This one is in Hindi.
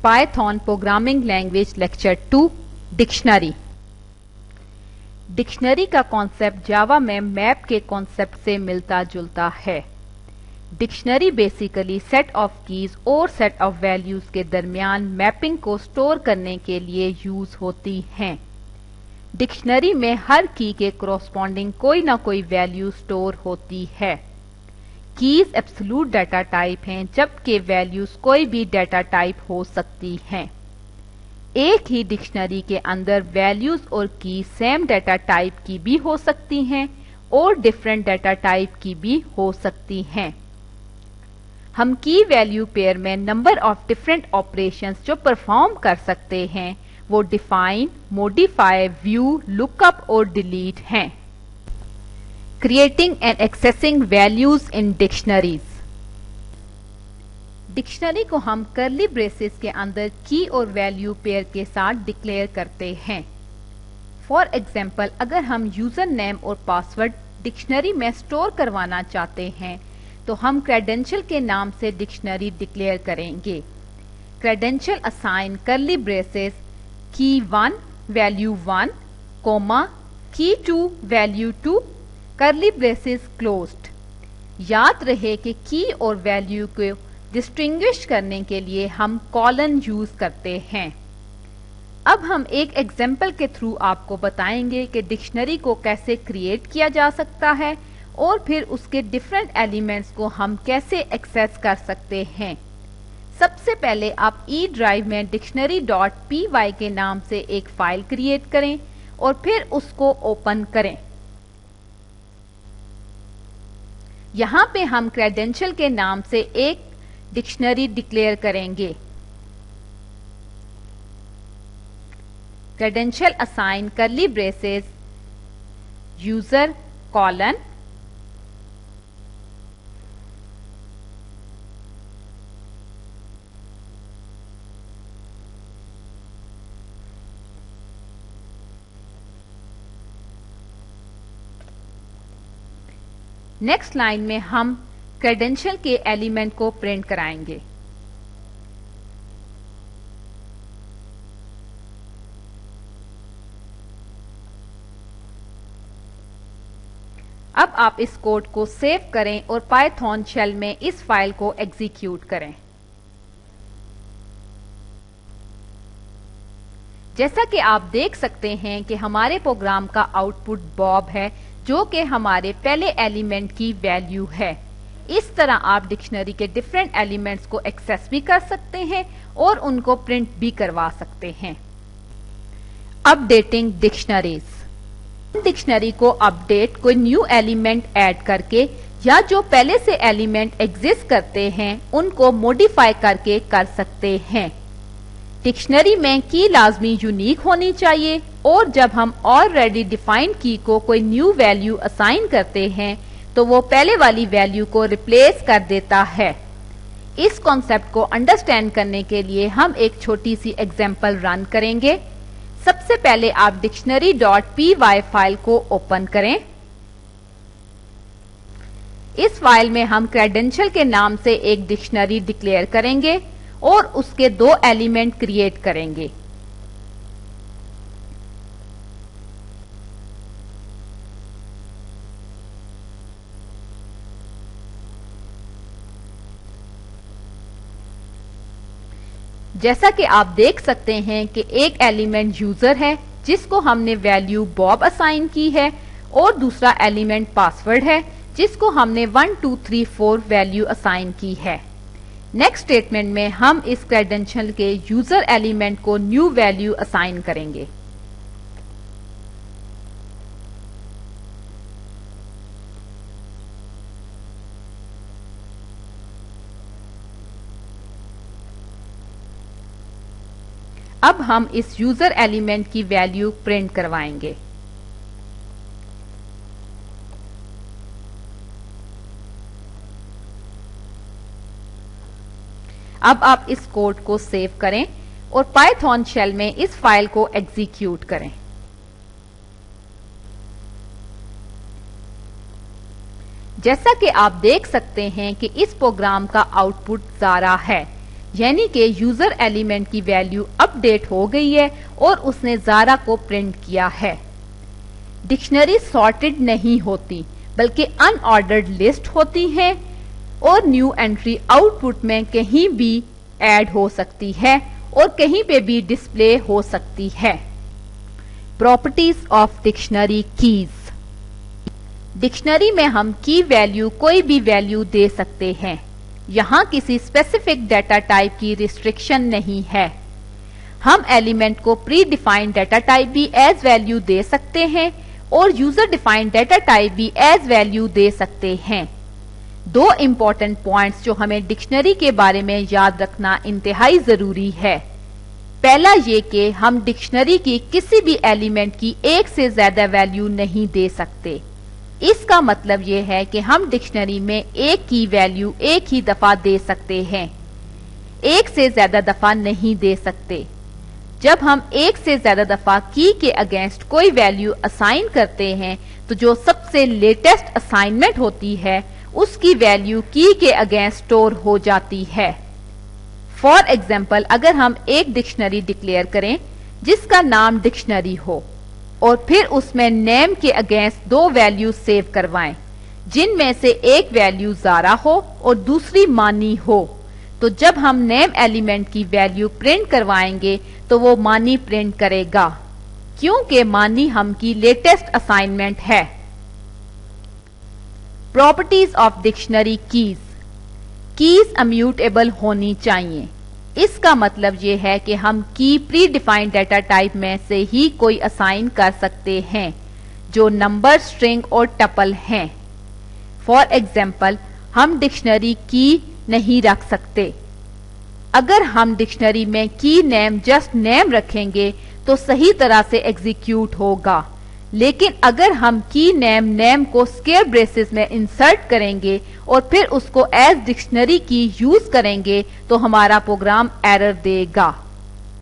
Python programming language lecture 2 dictionary. Dictionary का कॉन्सेप्ट जावा में मैप के कॉन्सेप्ट से मिलता जुलता है। Dictionary basically set of keys और सेट ऑफ वैल्यूज के दरमियान मैपिंग को स्टोर करने के लिए यूज होती हैं। डिक्शनरी में हर की के कोरोस्पोंडिंग कोई ना कोई वैल्यू स्टोर होती है। कीज एब्सोल्यूट डाटा टाइप हैं, जबकि वैल्यूज कोई भी डाटा टाइप हो सकती हैं। एक ही डिक्शनरी के अंदर वैल्यूज और की सेम डाटा टाइप की भी हो सकती हैं और डिफरेंट डाटा टाइप की भी हो सकती हैं। हम की वैल्यू पेयर में नंबर ऑफ डिफरेंट ऑपरेशंस जो परफॉर्म कर सकते हैं वो डिफाइन, मॉडिफाई, व्यू, लुकअप और डिलीट हैं। Creating and accessing values in dictionaries। Dictionary को हम कर्ली ब्रेसेस के अंदर की और वैल्यू पेयर के साथ डिक्लेयर करते हैं। फॉर एग्जाम्पल, अगर हम यूजर नेम और पासवर्ड डिक्शनरी में स्टोर करवाना चाहते हैं तो हम क्रेडेंशियल के नाम से डिक्शनरी डिक्लेयर करेंगे। क्रेडेंशियल असाइन कर्ली ब्रेसेस की 1 वैल्यू 1 कोमा की 2 वैल्यू 2 कर्ली ब्रेसेस क्लोज्ड। याद रहे कि की और वैल्यू को डिस्टिंग्विश करने के लिए हम कॉलन यूज करते हैं। अब हम एक एग्जाम्पल के थ्रू आपको बताएंगे कि डिक्शनरी को कैसे क्रिएट किया जा सकता है और फिर उसके डिफरेंट एलिमेंट्स को हम कैसे एक्सेस कर सकते हैं। सबसे पहले आप ई ड्राइव में dictionary.py के नाम से एक फाइल क्रिएट करें और फिर उसको ओपन करें। यहाँ पे हम क्रेडेंशियल के नाम से एक डिक्शनरी डिक्लेयर करेंगे। Credential assign curly braces user colon next line में हम क्रेडेंशियल के एलिमेंट को प्रिंट कराएंगे। अब आप इस कोड को सेव करें और पाइथन शेल में इस फाइल को एग्जीक्यूट करें। जैसा कि आप देख सकते हैं कि हमारे प्रोग्राम का आउटपुट बॉब है, जो कि हमारे पहले एलिमेंट की वैल्यू है। इस तरह आप डिक्शनरी के डिफरेंट एलिमेंट्स को एक्सेस भी कर सकते हैं और उनको प्रिंट भी करवा सकते हैं। Updating dictionaries. डिक्शनरी को अपडेट कोई न्यू एलिमेंट ऐड करके या जो पहले से एलिमेंट एग्जिस्ट करते हैं उनको मॉडिफाई करके कर सकते हैं। डिक्शनरी में की लाजमी यूनिक होनी चाहिए और जब हम ऑलरेडी डिफाइंड की को कोई न्यू वैल्यू असाइन करते हैं तो वो पहले वाली वैल्यू को रिप्लेस कर देता है। इस कॉन्सेप्ट को अंडरस्टैंड करने के लिए हम एक छोटी सी एग्जांपल रन करेंगे। सबसे पहले आप dictionary.py फाइल को ओपन करें। इस फाइल में हम क्रेडेंशियल के नाम से एक डिक्शनरी डिक्लेयर करेंगे और उसके 2 एलिमेंट क्रिएट करेंगे। जैसा कि आप देख सकते हैं कि एक एलिमेंट यूजर है जिसको हमने वैल्यू बॉब असाइन की है और दूसरा एलिमेंट पासवर्ड है जिसको हमने 1 2 3 4 वैल्यू असाइन की है। नेक्स्ट स्टेटमेंट में हम इस क्रेडेंशियल के यूजर एलिमेंट को न्यू वैल्यू असाइन करेंगे। अब हम इस यूजर एलिमेंट की वैल्यू प्रिंट करवाएंगे। अब आप इस कोड को सेव करें और पाइथन शेल में इस फाइल को एग्जीक्यूट करें। जैसा कि आप देख सकते हैं कि इस प्रोग्राम का आउटपुट ज़ारा है। यानी कि यूजर एलिमेंट की वैल्यू अपडेट हो गई है और उसने ज़ारा को प्रिंट किया है। डिक्शनरी सॉर्टेड नहीं होती बल्कि अनऑर्डर्ड लिस्ट होती है और न्यू एंट्री आउटपुट में कहीं भी ऐड हो सकती है और कहीं पे भी डिस्प्ले हो सकती है। Properties of dictionary keys. Dictionary में हम की वैल्यू कोई भी वैल्यू दे सकते हैं। यहाँ किसी स्पेसिफिक डाटा टाइप की रिस्ट्रिक्शन नहीं है। हम एलिमेंट को प्री डिफाइंड डाटा टाइप भी एज वैल्यू दे सकते हैं और यूजर डिफाइंड डाटा टाइप भी एज वैल्यू दे सकते हैं। दो इंपॉर्टेंट पॉइंट्स जो हमें डिक्शनरी के बारे में याद रखना इंतहाई जरूरी है। पहला ये कि हम डिक्शनरी की किसी भी एलिमेंट की एक से ज्यादा वैल्यू नहीं दे सकते। इसका मतलब ये है कि हम डिक्शनरी में एक की वैल्यू एक ही दफा दे सकते हैं, एक से ज्यादा दफा नहीं दे सकते। जब हम एक से ज्यादा दफा की के अगेंस्ट कोई वैल्यू असाइन करते हैं तो जो सबसे लेटेस्ट असाइनमेंट होती है उसकी वैल्यू की के अगेंस्ट स्टोर हो जाती है। फॉर एग्जाम्पल, अगर हम एक डिक्शनरी डिक्लेयर करें जिसका नाम डिक्शनरी हो और फिर उसमें नेम के अगेंस्ट दो वैल्यू सेव करवाएं जिनमें से एक वैल्यू ज़ारा हो और दूसरी मानी हो, तो जब हम नेम एलिमेंट की वैल्यू प्रिंट करवाएंगे तो वो मानी प्रिंट करेगा क्योंकि मानी हम की लेटेस्ट असाइनमेंट है। Properties of dictionary keys. Keys immutable होनी चाहिए। इसका मतलब ये है कि हम की प्री डिफाइंड डाटा टाइप में से ही कोई असाइन कर सकते हैं जो नंबर, स्ट्रिंग और टपल हैं। फॉर एग्जाम्पल, हम डिक्शनरी की नहीं रख सकते। अगर हम डिक्शनरी में की नेम जस्ट नेम रखेंगे तो सही तरह से एग्जीक्यूट होगा, लेकिन अगर हम की नेम को स्क्वेयर ब्रेसेस में इंसर्ट करेंगे और फिर उसको एज डिक्शनरी की यूज करेंगे तो हमारा प्रोग्राम एरर देगा।